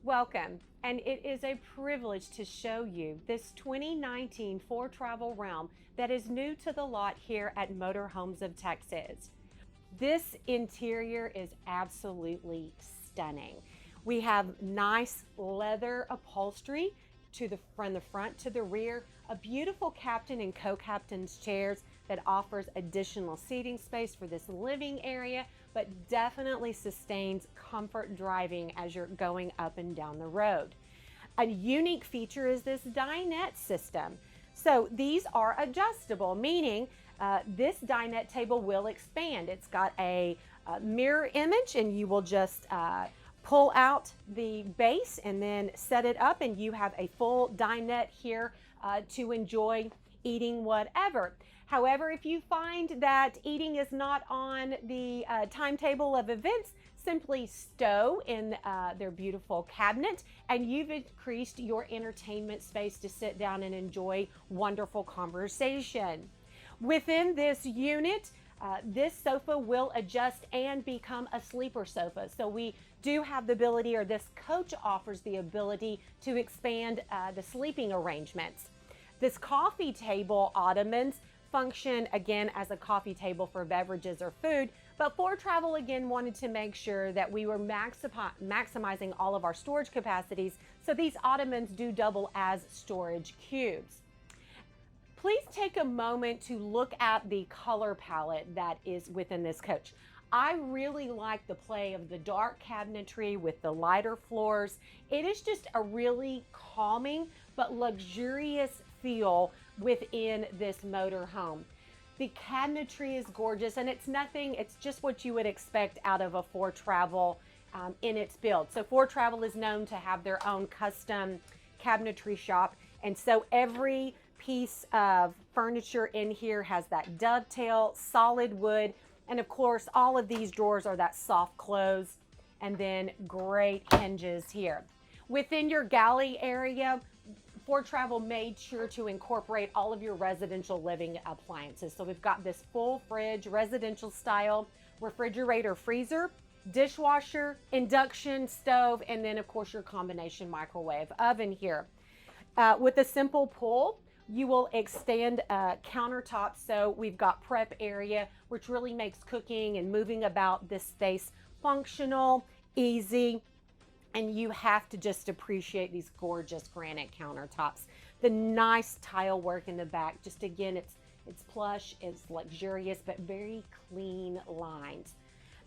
Welcome, and it is a privilege to show you this 2019 Foretravel Realm that is new to the lot here at Motorhomes of Texas. This interior is absolutely stunning. We have nice leather upholstery from the front to the rear, a beautiful captain and co-captain's chairs that offers additional seating space for this living area, but definitely sustains comfort driving as you're going up and down the road. A unique feature is this dinette system. So these are adjustable, meaning this dinette table will expand. It's got a mirror image, and you will just pull out the base and then set it up, and you have a full dinette here to enjoy eating whatever. However, if you find that eating is not on the timetable of events, simply stow in their beautiful cabinet, and you've increased your entertainment space to sit down and enjoy wonderful conversation. Within this unit, this sofa will adjust and become a sleeper sofa. So we do have the ability, or this coach offers the ability to expand the sleeping arrangements. This coffee table ottomans function again as a coffee table for beverages or food, but Foretravel again wanted to make sure that we were maximizing all of our storage capacities, so these ottomans do double as storage cubes. Please take a moment to look at the color palette that is within this coach. I really like the play of the dark cabinetry with the lighter floors. It is just a really calming but luxurious feel within this motorhome. The cabinetry is gorgeous, and it's just what you would expect out of a Foretravel in its build. So Foretravel is known to have their own custom cabinetry shop, and so every piece of furniture in here has that dovetail, solid wood, and of course all of these drawers are that soft close, and then great hinges here. Within your galley area, Foretravel made sure to incorporate all of your residential living appliances. So we've got this full fridge, residential style refrigerator, freezer, dishwasher, induction stove, and then of course your combination microwave oven here. With a simple pull, you will extend countertops, so we've got prep area, which really makes cooking and moving about this space functional, easy, and you have to just appreciate these gorgeous granite countertops. The nice tile work in the back, just again, it's plush, it's luxurious, but very clean lines.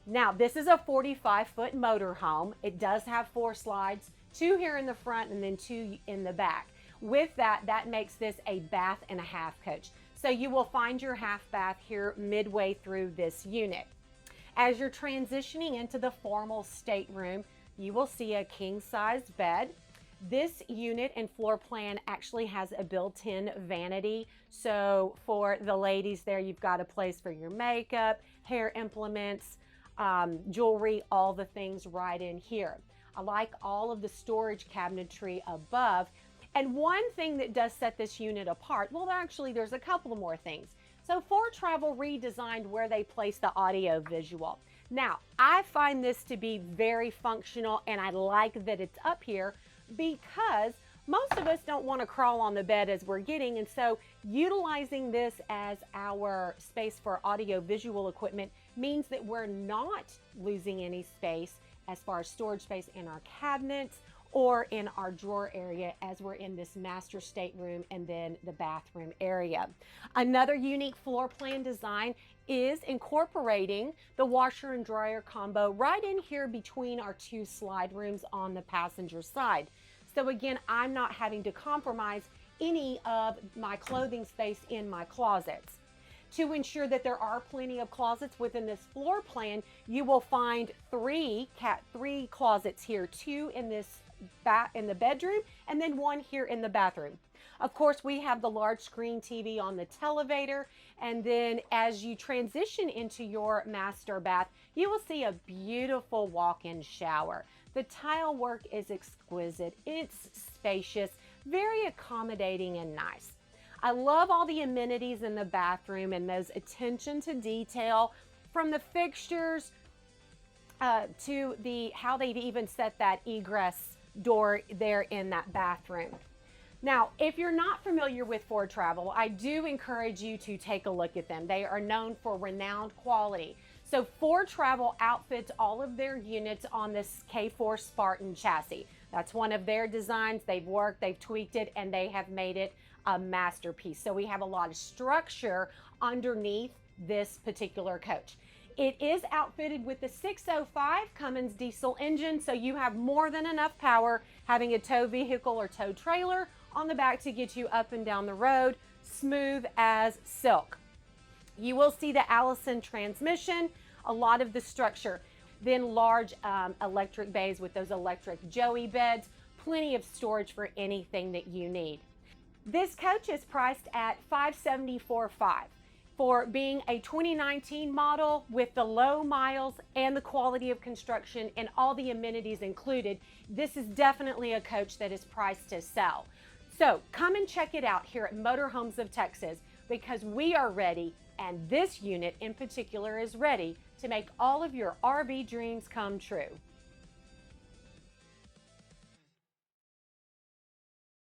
Now, this is a 45-foot motorhome. It does have 4 slides, 2 here in the front and then 2 in the back. With that makes this a bath and a half coach. So you will find your half bath here midway through this unit. As you're transitioning into the formal stateroom, you will see a king-size bed. This unit and floor plan actually has a built-in vanity. So for the ladies there, you've got a place for your makeup, hair implements, jewelry, all the things right in here. I like all of the storage cabinetry above. And one thing that does set this unit apart, well, actually, there's a couple more things. So Foretravel redesigned where they place the audio visual. Now, I find this to be very functional, and I like that it's up here because most of us don't want to crawl on the bed as we're getting, and so utilizing this as our space for audio visual equipment means that we're not losing any space as far as storage space in our cabinets or in our drawer area as we're in this master stateroom and then the bathroom area. Another unique floor plan design is incorporating the washer and dryer combo right in here between our 2 slide rooms on the passenger side. So again, I'm not having to compromise any of my clothing space in my closets. To ensure that there are plenty of closets within this floor plan, you will find 3 closets here, 2 in the bedroom and then 1 here in the bathroom. Of course, we have the large screen TV on the televator, and then as you transition into your master bath, you will see a beautiful walk-in shower. The tile work is exquisite. It's spacious, very accommodating and nice. I love all the amenities in the bathroom and those attention to detail, from the fixtures to how they've even set that egress door there in that bathroom. Now, if you're not familiar with Foretravel, I do encourage you to take a look at them. They are known for renowned quality. So Foretravel outfits all of their units on this K4 Spartan chassis. That's one of their designs. They've worked, they've tweaked it, and they have made it a masterpiece. So we have a lot of structure underneath this particular coach. It is outfitted with the 605 Cummins diesel engine, so you have more than enough power having a tow vehicle or tow trailer on the back to get you up and down the road, smooth as silk. You will see the Allison transmission, a lot of the structure, then large electric bays with those electric Joey beds, plenty of storage for anything that you need. This coach is priced at $574,500. For being a 2019 model with the low miles and the quality of construction and all the amenities included, this is definitely a coach that is priced to sell. So come and check it out here at Motorhomes of Texas, because we are ready, and this unit in particular is ready to make all of your RV dreams come true.